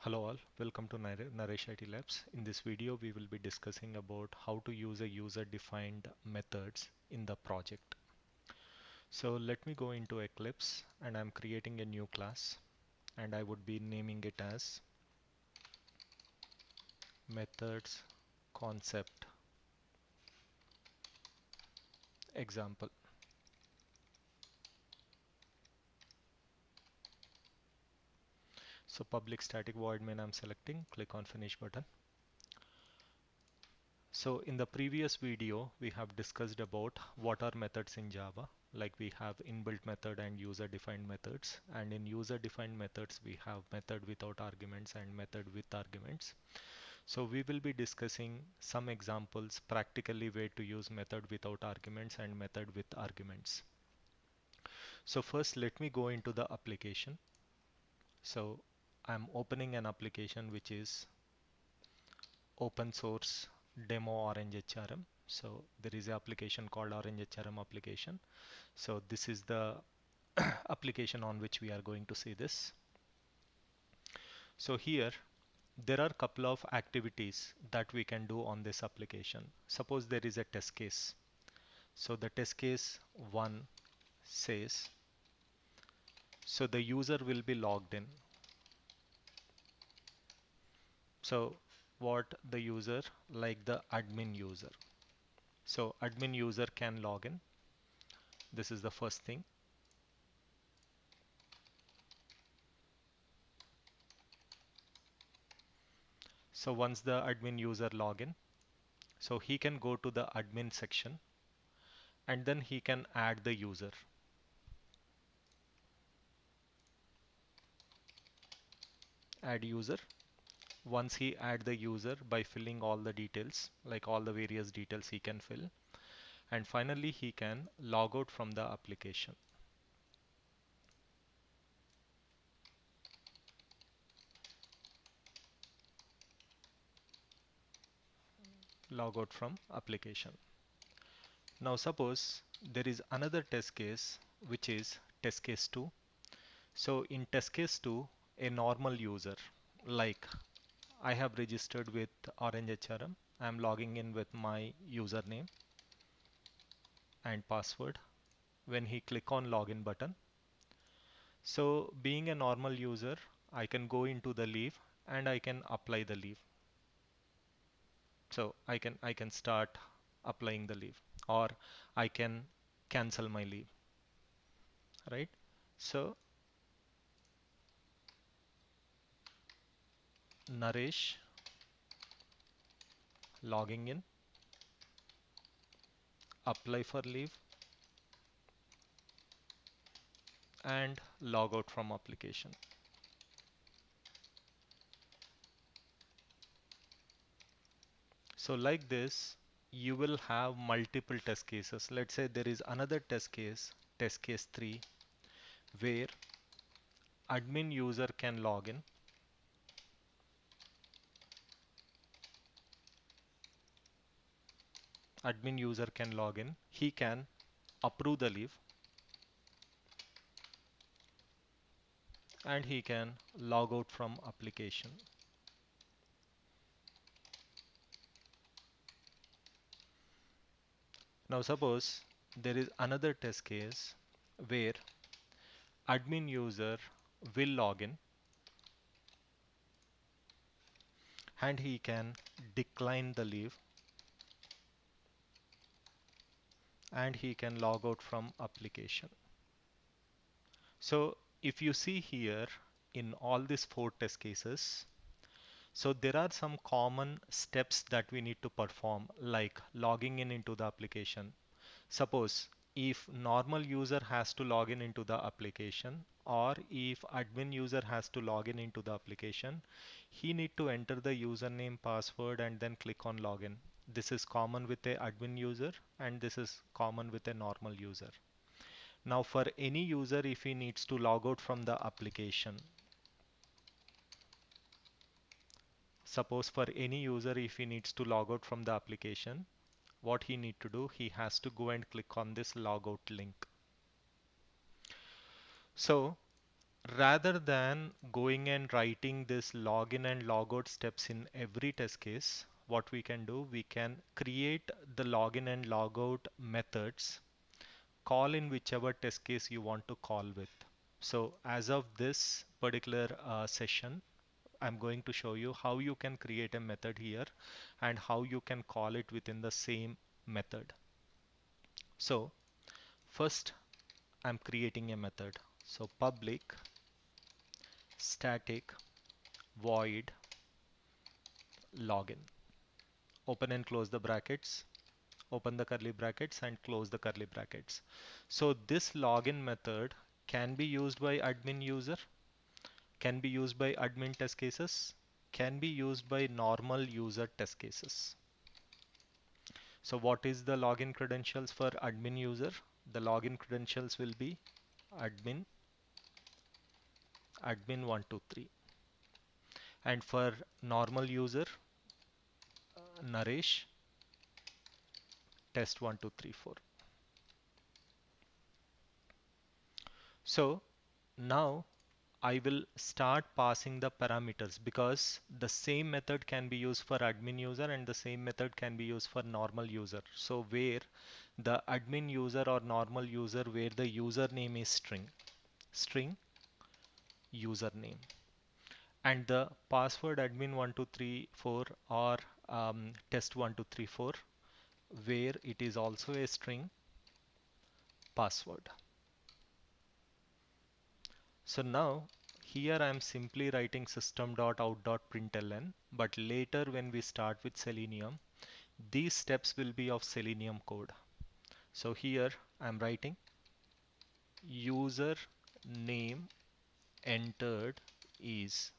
Hello all, welcome to Naresh IT Labs. In this video, we will be discussing about how to use a user-defined methods in the project. So let me go into Eclipse and I'm creating a new class and I would be naming it as methods concept example. So public static void main I'm selecting, click on finish button. So in the previous video, we have discussed about what are methods in Java. Like we have inbuilt method and user-defined methods. And in user-defined methods, we have method without arguments and method with arguments. So we will be discussing some examples, practically way to use method without arguments and method with arguments. So first, let me go into the application. So I'm opening an application which is open source demo Orange HRM. So there is an application called Orange HRM application. So this is the application on which we are going to see this. So here there are a couple of activities that we can do on this application. Suppose there is a test case. So the test case 1 says, so the user will be logged in. So what the user, like the admin user. So admin user can log in. This is the first thing. So once the admin user login, so he can go to the admin section and then he can add the user. Add user. Once he add the user by filling all the details, like all the various details he can fill, and finally he can log out from the application. Log out from application. Now suppose there is another test case which is test case 2. So in test case 2, a normal user, like I have registered with Orange HRM. I am logging in with my username and password. When he click on login button, so being a normal user, I can go into the leave and I can apply the leave. So I can start applying the leave, or I can cancel my leave, right? So Naresh logging in, apply for leave and log out from application. So like this, you will have multiple test cases. Let's say there is another test case 3, where admin user can log in. Admin user can log in. He can approve the leave and he can log out from application. Now suppose there is another test case where admin user will log in and he can decline the leave and he can log out from application. So if you see here in all these 4 test cases, so there are some common steps that we need to perform, like logging in into the application. Suppose if normal user has to log in into the application, or if admin user has to log in into the application, he need to enter the username, password and then click on login. This is common with a admin user and this is common with a normal user. Now for any user, if he needs to log out from the application, suppose for any user, if he needs to log out from the application, what he need to do, he has to go and click on this logout link. So Rather than going and writing this login and logout steps in every test case, what we can do, we can create the login and logout methods, call in whichever test case you want to call with. So as of this particular session, I'm going to show you how you can create a method here and how you can call it within the same method. So first I'm creating a method. So public static void login. Open and close the brackets, open the curly brackets and close the curly brackets. So this login method can be used by admin user, can be used by admin test cases, can be used by normal user test cases. So what is the login credentials for admin user? The login credentials will be admin admin123, and for normal user Naresh test1234. So now I will start passing the parameters, because the same method can be used for admin user and the same method can be used for normal user. So where the admin user or normal user, where the username is string username, and the password admin1234 or test1234, where it is also a string password. So now here I am simply writing system.out.println, but later when we start with Selenium, these steps will be of Selenium code. So here I am writing user name entered is.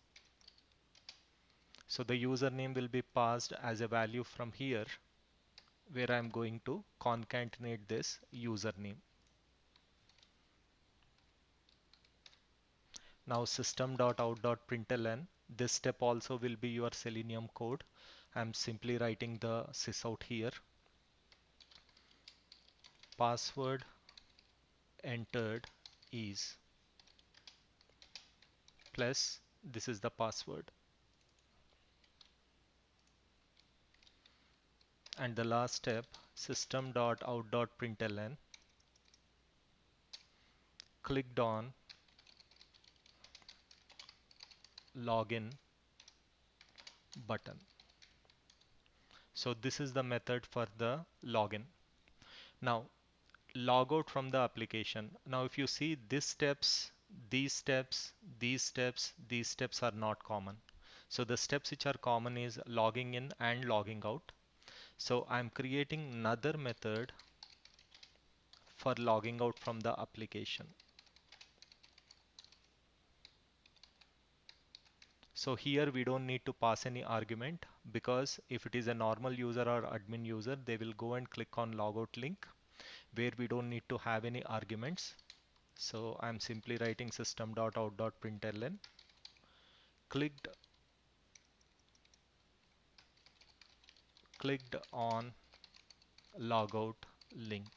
So the username will be passed as a value from here, where I am going to concatenate this username. Now system.out.println, this step also will be your Selenium code. I'm simply writing the sysout here. Password entered is plus, this is the password. And the last step, system.out.println, clicked on login button. So this is the method for the login. Now log out from the application. Now if you see these steps, these steps, these steps, these steps are not common. So the steps which are common is logging in and logging out. So I'm creating another method for logging out from the application. So here we don't need to pass any argument, because if it is a normal user or admin user, they will go and click on logout link, where we don't need to have any arguments. So I'm simply writing system.out.println clicked on logout link.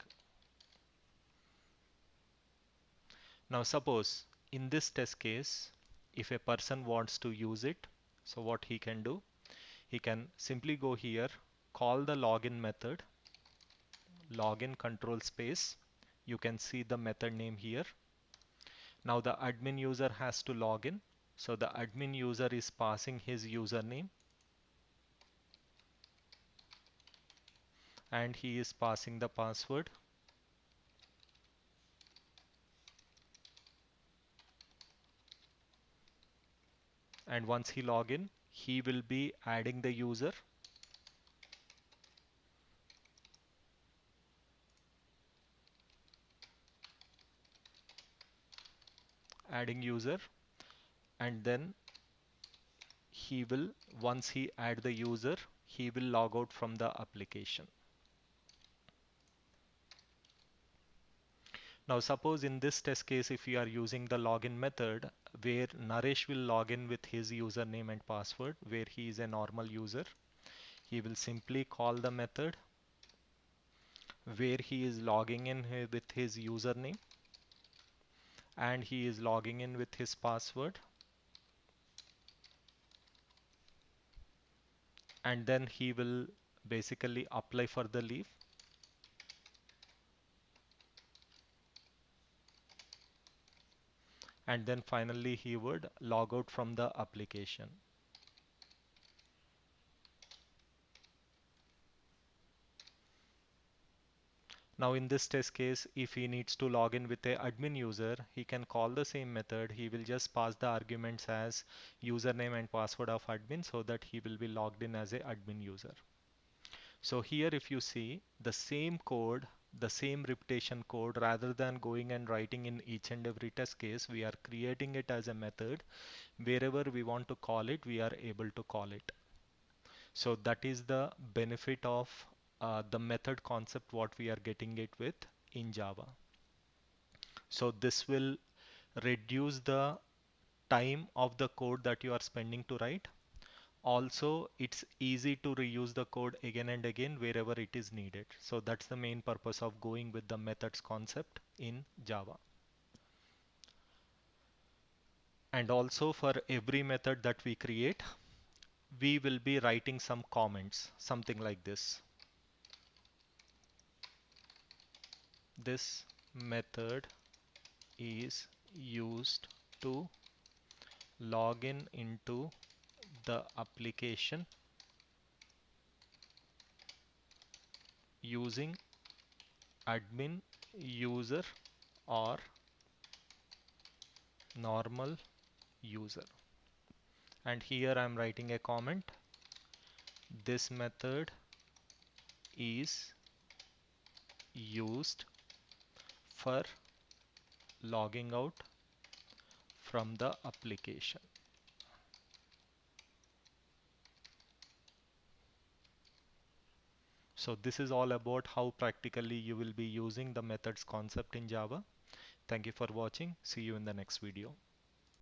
Now suppose in this test case, if a person wants to use it, so what he can do, he can simply go here, call the login method, login control space. You can see the method name here. Now the admin user has to log in. So the admin user is passing his username and he is passing the password. And once he log in, he will be adding the user, adding user, and then he will, once he add the user, he will log out from the application. Now suppose in this test case, if we are using the login method, where Naresh will log in with his username and password, where he is a normal user, he will simply call the method where he is logging in with his username, and he is logging in with his password, and then he will basically apply for the leave, and then finally he would log out from the application. Now in this test case, if he needs to log in with a admin user, he can call the same method. He will just pass the arguments as username and password of admin so that he will be logged in as a admin user. So here if you see the same code, the same repetition code, rather than going and writing in each and every test case, we are creating it as a method. Wherever we want to call it, we are able to call it. So that is the benefit of the method concept what we are getting it with in Java. So this will reduce the time of the code that you are spending to write. Also, it's easy to reuse the code again and again wherever it is needed. So that's the main purpose of going with the methods concept in Java. And also for every method that we create, we will be writing some comments, something like this. This method is used to log in into the application using admin user or normal user. And here I'm writing a comment. This method is used for logging out from the application. So this is all about how practically you will be using the methods concept in Java. Thank you for watching. See you in the next video.